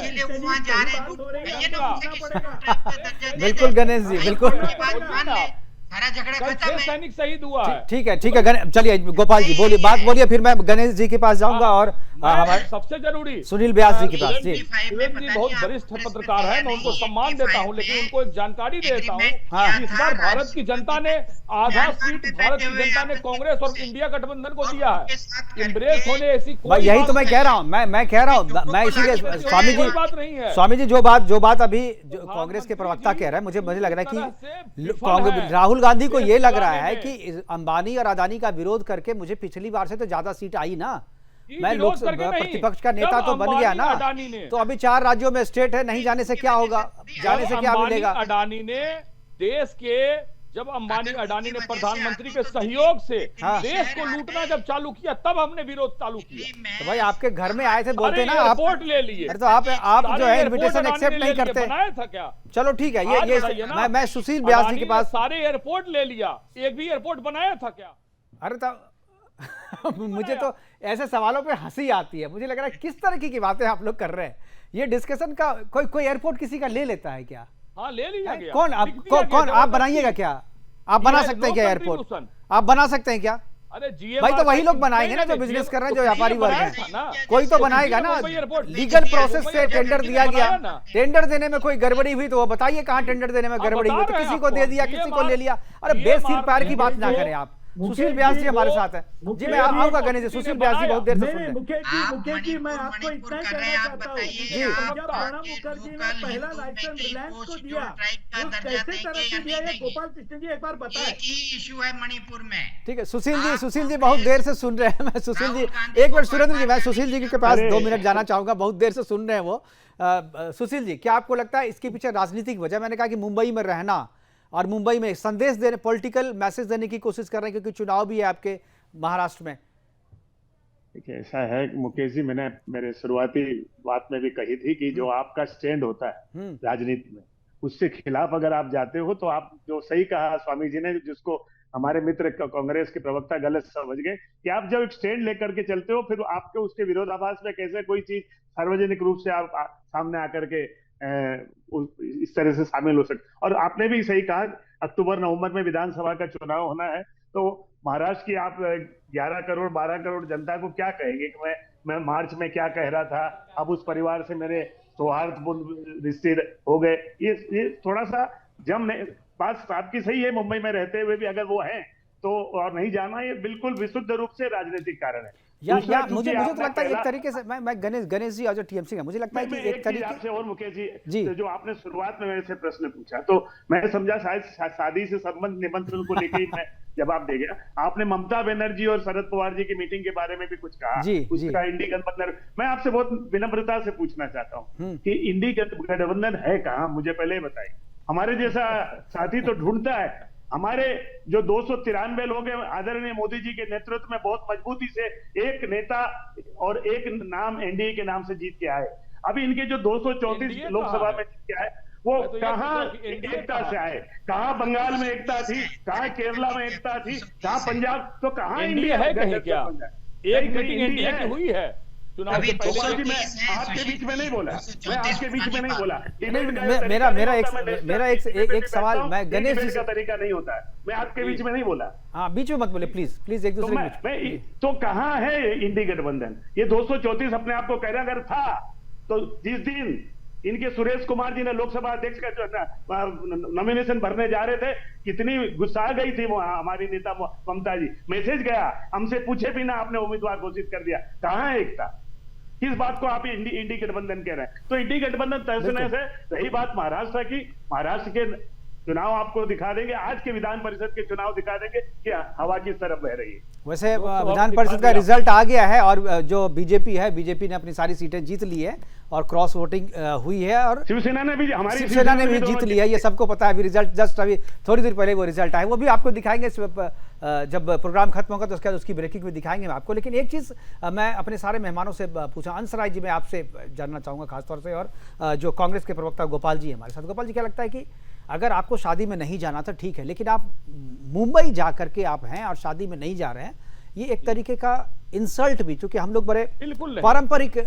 बिल्कुल गणेश जी, बिल्कुल सारा झगड़ा खत्म है। सैनिक शहीद हुआ है। ठीक है चलिए गोपाल जी बोलिए, बात बोलिए, फिर मैं गणेश जी के पास जाऊंगा और हमारे सबसे जरूरी सुनील व्यास जी के पास। जी बहुत वरिष्ठ पत्रकार है, मैं उनको सम्मान देता हूं, लेकिन उनको एक जानकारी देता हूं। इस बार भारत की जनता ने आधा सीट भारत की जनता ने कांग्रेस और इंडिया गठबंधन को दिया है। इम्ब्रेस होने ऐसी कोई यही तो मैं कह रहा हूँ, मैं कह रहा हूँ, मैं इसीलिए स्वामी जी जो बात अभी कांग्रेस के प्रवक्ता कह रहे हैं, मुझे लग रहा है कि राहुल गांधी को ये लग रहा है कि अंबानी और अदानी का विरोध करके मुझे पिछली बार से तो ज्यादा सीट आई ना, मैं लोकसभा प्रतिपक्ष का नेता तो बन गया ना, तो अभी 4 राज्यों में स्टेट है, नहीं जाने से क्या होगा, जाने से क्या मिलेगा? अडानी ने देश के जब अंबानी अगर अडानी उनकी ने वजह से प्रधानमंत्री के आती तो सहयोग से हाँ। देश को शहर लूटना आते। जब चालू किया तब हमने विरोध चालू किया। मैं तो भाई आपके घर में आए थे बोलते सारे ना आप, एयरपोर्ट ले लिए, अरे तो आप जो है सारे इनविटेशन एयरपोर्ट एक्सेप्ट अडानी नहीं ने ले लिए, करते। बनाया था क्या? चलो ठीक है, आज ये बताइए ना, मैं सुशील व्यास जी अडानी के ने पास, सारे एयरपोर्ट ले लिया, एक भी एयरपोर्ट बनाया था क्या? अरे तो मुझे तो ऐसे सवालों पे हंसी आती है। मुझे लग रहा है किस तरह की बातें आप लोग कर रहे हैं। ये डिस्कशन का कोई एयरपोर्ट किसी का ले लेता है क्या? हाँ, ले लिया गया। कौन आप लिख दिया गया, कौन आप जबरदस्ती। बनाइएगा क्या? आप बना ये सकते हैं नो क्या एयरपोर्ट? कंट्रीब्यूशन। आप बना सकते हैं क्या? अरे GMR भाई तो वही लोग नहीं, बनाएंगे ना नहीं, जो बिजनेस GMR कर रहे हैं, तो जो व्यापारी वर्ग बनाया है। था ना। कोई तो बनाएगा ना। मुंबई एयरपोर्ट लीगल प्रोसेस से मुंबई टेंडर एयरपोर्ट दिया गया, बनाया ना। टेंडर देने में कोई गड़बड़ी हुई तो वो बताइए कहाँ टेंडर देने में गड़बड़ी हुई, तो बता रहे हैं किसी को दे आपको, दिया, किसी को GMR ले लिया। अरे GMR बेसिर पैर की बात ना मुकेश करें आप। मुकेश सुशील व्यास जी जी हमारे वो- साथ है जी। मुकेश मैं जी आऊंगा गणेश जी, सुशील व्यास जी बहुत देर से सुन रहे हैं। मुकेश आप जी मैं आपको मणिपुर इतना ही कर रहे कहना हैं, आप चाहता हूँ बताइए जी। जब आप प्रणब के मुखर्जी ने लोकल पहला हिंदू लाइसेंस में रिलायंस को शेड्यूल दिया, ट्राइब का वो दर्जा कैसे देंगे तरक्की या दिया नहीं ये देंगे? गोपाल कृष्ण जी एक बार बताएं। एक ही इशू है मणिपुर में। ठीक है सुशील जी, आप सुशील जी कांग्रेस- बहुत देर से सुन रहे हैं। मैं सुशील जी राहुल गांधी एक को मिनट, सुरेंद्र जी मैं बार-बार सुशील जी के कहने पास अरे। 2 मिनट जाना चाहूंगा, बहुत देर से सुन रहे हैं वो। सुशील जी, क्या आपको लगता है इसके पीछे राजनीतिक वजह? मैंने कहा कि मुंबई में रहना और मुंबई में संदेश देने, पॉलिटिकल मैसेज देने की कोशिश कर रहे हैं, क्योंकि चुनाव भी है आपके महाराष्ट्र में। देखिए ऐसा है कि मुकेश जी, मैंने मेरे शुरुआती बात में भी कही थी कि जो आपका स्टैंड होता है राजनीति में, उससे खिलाफ अगर आप जाते हो तो आप, जो सही कहा स्वामी जी ने, जिसको हमारे मित्र कांग्रेस के प्रवक्ता गलत समझ गए, कि आप जब एक स्टैंड लेकर के चलते हो फिर आपके उसके विरोधाभास में कैसे कोई चीज सार्वजनिक रूप से आप सामने आकर के इस तरह से शामिल हो सकते। और आपने भी सही कहा, अक्टूबर नवंबर में विधानसभा का चुनाव होना है, तो महाराष्ट्र की आप 11 करोड़ 12 करोड़ जनता को क्या कहेंगे कि मैं मार्च में क्या कह रहा था, अब उस परिवार से मेरे सौहार्दपूर्ण रिश्ते हो गए। ये थोड़ा सा बात आपकी सही है, मुंबई में रहते हुए भी अगर वो हैं तो, और नहीं जाना, ये बिल्कुल विशुद्ध रूप से राजनीतिक कारण है। दूसरा, मुझे चूंकि तो आपने लगता है एक पहला- तरीके से मैं गणेश जी और जो टीएमसी का, मुझे लगता है कि मैं एक चीज तरीके आपसे और मुकेश जी। जी, तो जो आपने शुरुआत में मेरे से प्रश्न पूछा, तो मैं समझा शायद शादी से संबंध निमंत्रण को लेकर ही मैं जवाब दे गया। आपने ममता बनर्जी और शरद पवार जी की मीटिंग के बारे में भी कुछ कहा, जी, उसका इंडी गठबंधन, मैं आपसे बहुत विनम्रता से पूछना चाहता हूँ कि इंडी गठबंधन है कहाँ, मुझे पहले बताइए। हमारे जैसा साथी तो ढूंढता है। हमारे जो 293 लोग हैं, आदरणीय मोदी जी के नेतृत्व में बहुत मजबूती से एक नेता और एक नाम एनडीए के नाम से जीत के आए। अभी इनके जो 234 NDA लोकसभा कहाँ है? में जीत के आए, वो मैं तो ये कहाँ पूछ रहा हूं कि NDA एकता कहाँ से है? आए? कहाँ बंगाल में एकता थी, कहाँ केरला में एकता थी, कहाँ पंजाब, तो कहाँ एनडीए है कहीं क्या? एक मीटिंग इंडिया एनडीए की हुई है चुनाव अभी से पहले। गोपाल जी, मैं 230 है, आपके बीच में नहीं बोला, 234 मैं आपके बीच में नहीं बोला। डिबेट का मेरा- तरीका मेरा नहीं एक- होता, मैं नेशनल मेरा एक टीवी पे भी सवाल, बैठता हूं, मैं ये गणेश जी डिबेट से- का तरीका नहीं होता है, मैं आपके बीच में नहीं बोला। हाँ, बीच में मत बोले प्लीज, प्लीज एक तो दूसरे मैं के बीच। तो कहाँ है इंडी गठबंधन? ये 234 अपने आप को कह रहा अगर था, तो जिस दिन इनके सुरेश कुमार जी ने लोकसभा अध्यक्ष का नॉमिनेशन भरने जा रहे थे, कितनी गुस्सा गई थी वो हमारी नेता ममता जी। मैसेज गया, हमसे पूछे बिना आपने उम्मीदवार घोषित कर दिया। कहाँ है एकता? किस बात को आप इंडी गठबंधन कह रहे हैं? तो इंडी गठबंधन तहस है। रही बात महाराष्ट्र की, महाराष्ट्र के चुनाव आपको दिखा देंगे, आज के विधान परिषद के चुनाव दिखा देंगे कि हवा किस तरफ बह रही है। वैसे विधान परिषद का रिजल्ट आ गया है और जो बीजेपी है, बीजेपी ने अपनी सारी सीटें जीत ली है और क्रॉस वोटिंग हुई है, और शिवसेना ने भी, हमारी शिवसेना ने भी जीत लिया है, ये सबको पता है। अभी रिजल्ट जस्ट अभी थोड़ी देर पहले वो रिजल्ट आए, वो भी आपको दिखाएंगे जब प्रोग्राम खत्म होगा, तो उसके बाद उसकी ब्रेकिंग भी दिखाएंगे आपको। लेकिन एक चीज़ मैं अपने सारे मेहमानों से पूछा, अंशराय जी मैं आपसे जानना चाहूँगा खासतौर से, और जो कांग्रेस के प्रवक्ता गोपाल जी हमारे साथ। गोपाल जी, क्या लगता है कि अगर आपको शादी में नहीं जाना था ठीक है, लेकिन आप मुंबई जा करके आप हैं और शादी में नहीं जा रहे हैं, ये एक तरीके का इंसल्ट भी, चूंकि हम लोग बड़े बिल्कुल नहीं। पारंपरिक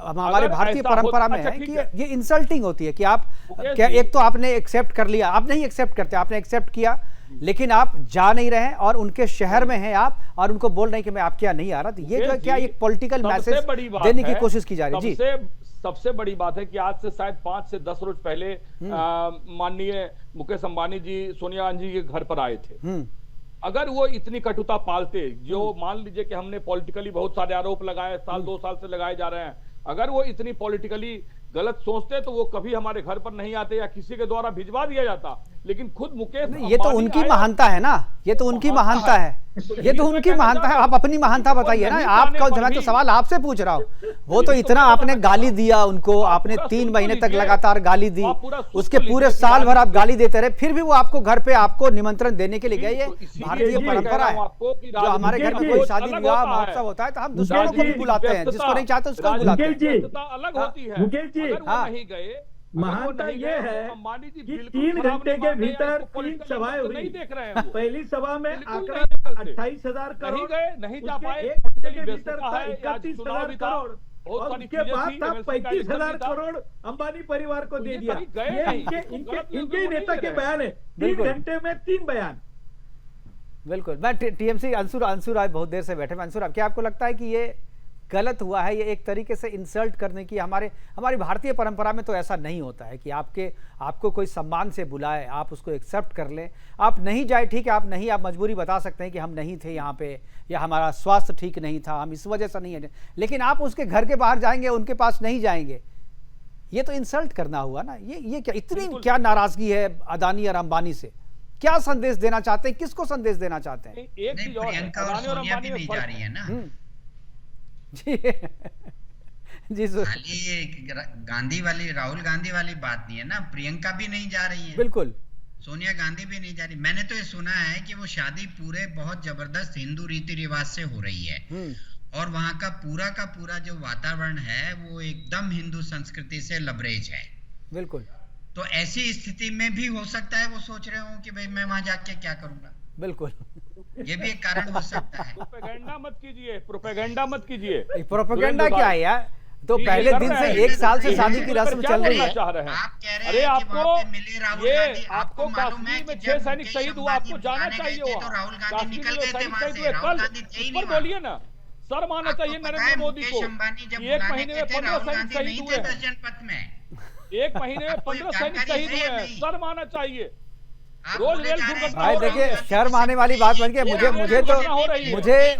हमारे भारतीय परंपरा में अच्छा, है ठीक कि है। ये इंसल्टिंग होती है कि आप मुकेश क्या, जी। एक तो आपने एक्सेप्ट कर लिया, आप नहीं एक्सेप्ट करते, आपने एक्सेप्ट किया लेकिन आप जा नहीं रहे हैं और उनके शहर में हैं आप, और उनको बोल रहे हैं कि मैं आपके यहाँ नहीं आ रहा। तो ये जो क्या एक पॉलिटिकल मैसेज देने की कोशिश की जा रही है? जी, सबसे बड़ी बात है कि आज से शायद 5 से 10 रोज पहले माननीय मुकेश अंबानी जी सोनिया गांधी के घर पर आए थे। अगर वो इतनी कटुता पालते, जो मान लीजिए कि हमने पॉलिटिकली बहुत सारे आरोप लगाए, साल 2 साल से लगाए जा रहे हैं, अगर वो इतनी पॉलिटिकली गलत सोचते तो वो कभी हमारे घर पर नहीं आते या किसी के द्वारा भिजवा दिया जाता। लेकिन खुद मुकेश ये तो उनकी महानता है ना, ये तो उनकी महानता है। ये तो उनकी महानता है, आप अपनी महानता बताइए ना। आपका मैं तो सवाल आपसे पूछ रहा हूँ। वो तो इतना आपने गाली दिया उनको, आपने 3 महीने तक लगातार गाली दी, उसके पूरे साल भर आप गाली देते रहे, फिर भी वो आपको घर पे आपको निमंत्रण देने के लिए गए। ये भारतीय परंपरा है, जो हमारे घर में कोई शादी विवाह महोत्सव होता है तो हम दुश्मनों को भी बुलाते हैं, जिसको नहीं चाहते उसको भी बुलाते हैं। अलग होती है। मुकेश जी, हाँ, नहीं गए, महानता ये है कि 3 घंटे के भीतर 3 सभाएं हुई। नहीं देख रहे हैं वो। पहली सभा में आंकड़ा 28,000 नहीं करोड़, गए, नहीं जा पाए, 1 घंटे के भीतर व्यस्तता है, 31,000 करोड़, बहुत और सारी उसके चीजें बाद थी, था MLC का 35,000 था। करोड़ अंबानी परिवार को दे ये दिया। कभी गए ये नहीं, इनके ही नेता के बयान है। 3 बिल्कुल। घंटे में 3 बयान। बिल्कुल। मैं टीएमसी अंशुर राय बहुत देर से बैठे। अंशुर, क्या आपको लगता है कि ये गलत हुआ है? ये एक तरीके से इंसल्ट करने की, हमारी भारतीय परंपरा में तो ऐसा नहीं होता है कि आपको कोई सम्मान से बुलाए, आप उसको एक्सेप्ट कर लें। आप नहीं जाए, ठीक है, आप नहीं, आप मजबूरी बता सकते हैं कि हम नहीं थे यहाँ पे, या हमारा स्वास्थ्य ठीक नहीं था, हम इस वजह से नहीं है, लेकिन आप उसके घर के बाहर जाएंगे, उनके पास नहीं जाएंगे, ये तो इंसल्ट करना हुआ ना। ये क्या इतनी क्या नाराजगी है अदानी और अंबानी से? क्या संदेश देना चाहते हैं, किसको संदेश देना चाहते हैं? एक चीज और है, प्रियंका और अदानी और सोनिया अंबानी भी में नहीं फर्क जा रही है ना। जी जी सर, खाली ये गांधी वाली, राहुल गांधी वाली बात नहीं है ना, प्रियंका भी नहीं जा रही है, बिल्कुल। सोनिया गांधी भी नहीं जा रही। मैंने तो ये सुना है कि वो शादी पूरे बहुत जबरदस्त हिंदू रीति रिवाज से हो रही है, और वहाँ का पूरा जो वातावरण है वो एकदम हिंदू संस्कृति से लबरेज है। बिल्कुल। तो ऐसी स्थिति में भी हो सकता है वो सोच रहे हो कि भाई मैं वहां जाके क्या करूंगा। बिल्कुल, ये भी एक कारण हो सकता है। प्रोपेगेंडा मत कीजिए, प्रोपेगेंडा मत कीजिए। प्रोपेगेंडा क्या है यार? तो पहले दिन से 1 साल से शादी की रस्म चल रही है। चाह रहे हैं आप कह रहे अरे हैं कि आपको वहाँ पे मिले राहुल ये गांधी, आपको मालूम है कश्मीर कि में जब 6 सैनिक मुकेश शहीद हुआ, अंबानी आपको जाना बुलाने चाहिए गए थे वहाँ। तो राहुल गांधी कश्मीर निकल में गए थे सैनिक वहां शहीद से, हुए, राहुल कल गांधी थे ही इस नहीं पर वहां। बोलिए ना, सर मानना आपको चाहिए पता नरेंद्र है मोदी मुकेश को। अंबानी जब 1 बुलाने महीने गए में थे 15 राहुल सैनिक गांधी शहीद नहीं हुए थे हैं। 10 जनपथ में। 1 महीने में 15 सैनिक जानकारी शहीद है हुए हैं, नहीं। सर मानना चाहिए। आप रोज बोले रेल जा रहे हैं दुर्घटना भाई हो रही देखिए, है। शर्म आने वाली बात बन गई।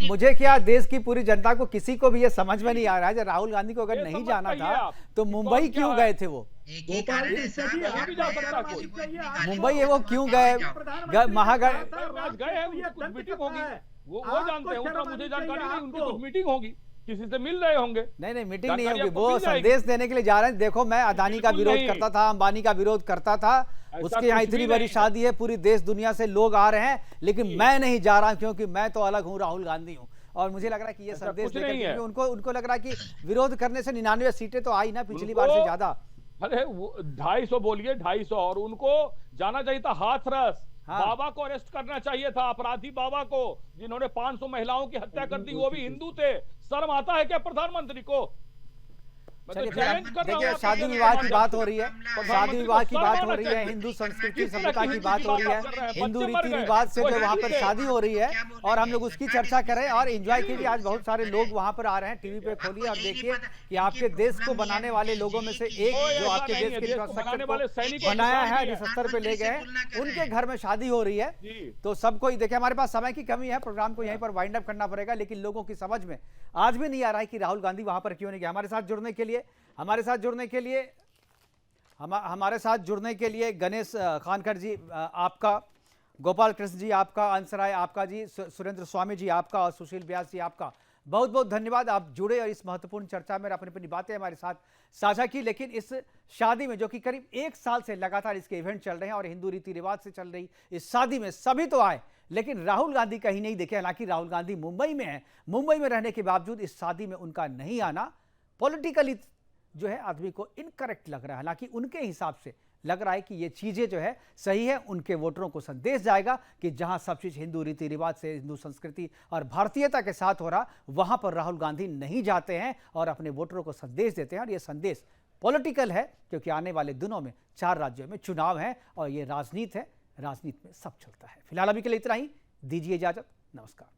मुझे क्या, देश की पूरी जनता को, किसी को भी ये समझ में नहीं आ रहा है, जब राहुल गांधी को अगर ये नहीं समझ जाना पाइए था आप, तो कि मुंबई कौन क्यों क्या गए है। थे वो? एक ही कारण है साहब, कहीं भी जा सकता है कोई। मुंबई वो क्यों गए? महागढ़ आज गए हैं, उनकी कुछ मीटिंग होगी, वो जानते हैं, उनका मुझे जानकारी नहीं, उनकी कुछ मीटिंग होगी, किसी से मिल रहे होंगे। नहीं, मीटिंग नहीं जानकारी होगी, आपको वो मिल जाएगी। संदेश देने के लिए जा रहे हैं। देखो, मैं अदानी का बिल्कुल विरोध नहीं। करता था, अंबानी का विरोध करता था, उसके यहाँ कुछ भी इतनी बड़ी नहीं है। शादी है, पूरी देश दुनिया से लोग आ रहे हैं, लेकिन मैं नहीं जा रहा क्योंकि मैं तो अलग हूँ, राहुल गांधी हूँ। और मुझे लग रहा है कि ये ऐसा संदेश कुछ देकर, नहीं है। क्योंकि उनको लग रहा है कि विरोध करने से 99 सीटें तो आई ना पिछली बार से ज्यादा। अरे 250 बोलिए, 250, और उनको जाना चाहिए था हाथरस। हाँ। बाबा को अरेस्ट करना चाहिए था, अपराधी बाबा को, जिन्होंने 500 महिलाओं की हत्या कर दी, वो भी हिंदू थे। शर्म आता है क्या प्रधानमंत्री को? मैं तो चलिए, चैलेंज कर रहा हूं देखिए, आपको। शादी विवाह की बात हो रही है, शादी विवाह की बात हो रही है, चाहिए। हिंदू संस्कृति किस तरह सभ्यता की की हिंदू बात की हो रही बात कर रहे है, हैं? हिंदू बच्चे मर रीति गए। रिवाज से वो जो वहाँ पर हिंदू थे। शादी हो रही है, और हम लोग उसकी चर्चा करें और एंजॉय कीजिए। आज बहुत सारे लोग वहाँ पर आ रहे हैं, टीवी पे खोलिए और देखिए कि आपके देश को बनाने वाले लोगों में से एक, जो आपके देश के इंफ्रास्ट्रक्चर बनाया है, जिस स्तर पे ले गए हैं, उनके घर में शादी हो रही है। तो सबको ही देखिए, हमारे पास समय की कमी है, प्रोग्राम को यहीं पर वाइंड अप करना पड़ेगा, लेकिन लोगों की समझ में आज भी नहीं आ रहा है कि राहुल गांधी वहां पर क्यों नहीं गए। हमारे साथ जुड़ने के लिए गणेश खानकर जी आपका, गोपाल कृष्ण जी आपका, अंशराय आपका जी, सुरेंद्र स्वामी जी आपका, और सुशील व्यास जी आपका बहुत बहुत धन्यवाद। आप जुड़े और इस महत्वपूर्ण चर्चा में अपनी अपनी बातें हमारे साथ साझा की। लेकिन इस शादी में, जो कि करीब 1 साल से लगातार इसके इवेंट चल रहे हैं और हिंदू रीति रिवाज से चल रही इस शादी में सभी तो आए, लेकिन राहुल गांधी कहीं नहीं दिखे। हालांकि राहुल गांधी मुंबई में है, मुंबई में रहने के बावजूद इस शादी में उनका नहीं आना पॉलिटिकली जो है आदमी को इनकरेक्ट लग रहा है। हालांकि उनके हिसाब से लग रहा है कि ये चीज़ें जो है सही है, उनके वोटरों को संदेश जाएगा कि जहां सब चीज़ हिंदू रीति रिवाज से, हिंदू संस्कृति और भारतीयता के साथ हो रहा, वहां पर राहुल गांधी नहीं जाते हैं और अपने वोटरों को संदेश देते हैं। और ये संदेश पॉलिटिकल है, क्योंकि आने वाले दिनों में 4 राज्यों में चुनाव है और ये राजनीति है, राजनीति में सब चलता है। फिलहाल अभी के लिए इतना ही, दीजिए इजाजत, नमस्कार।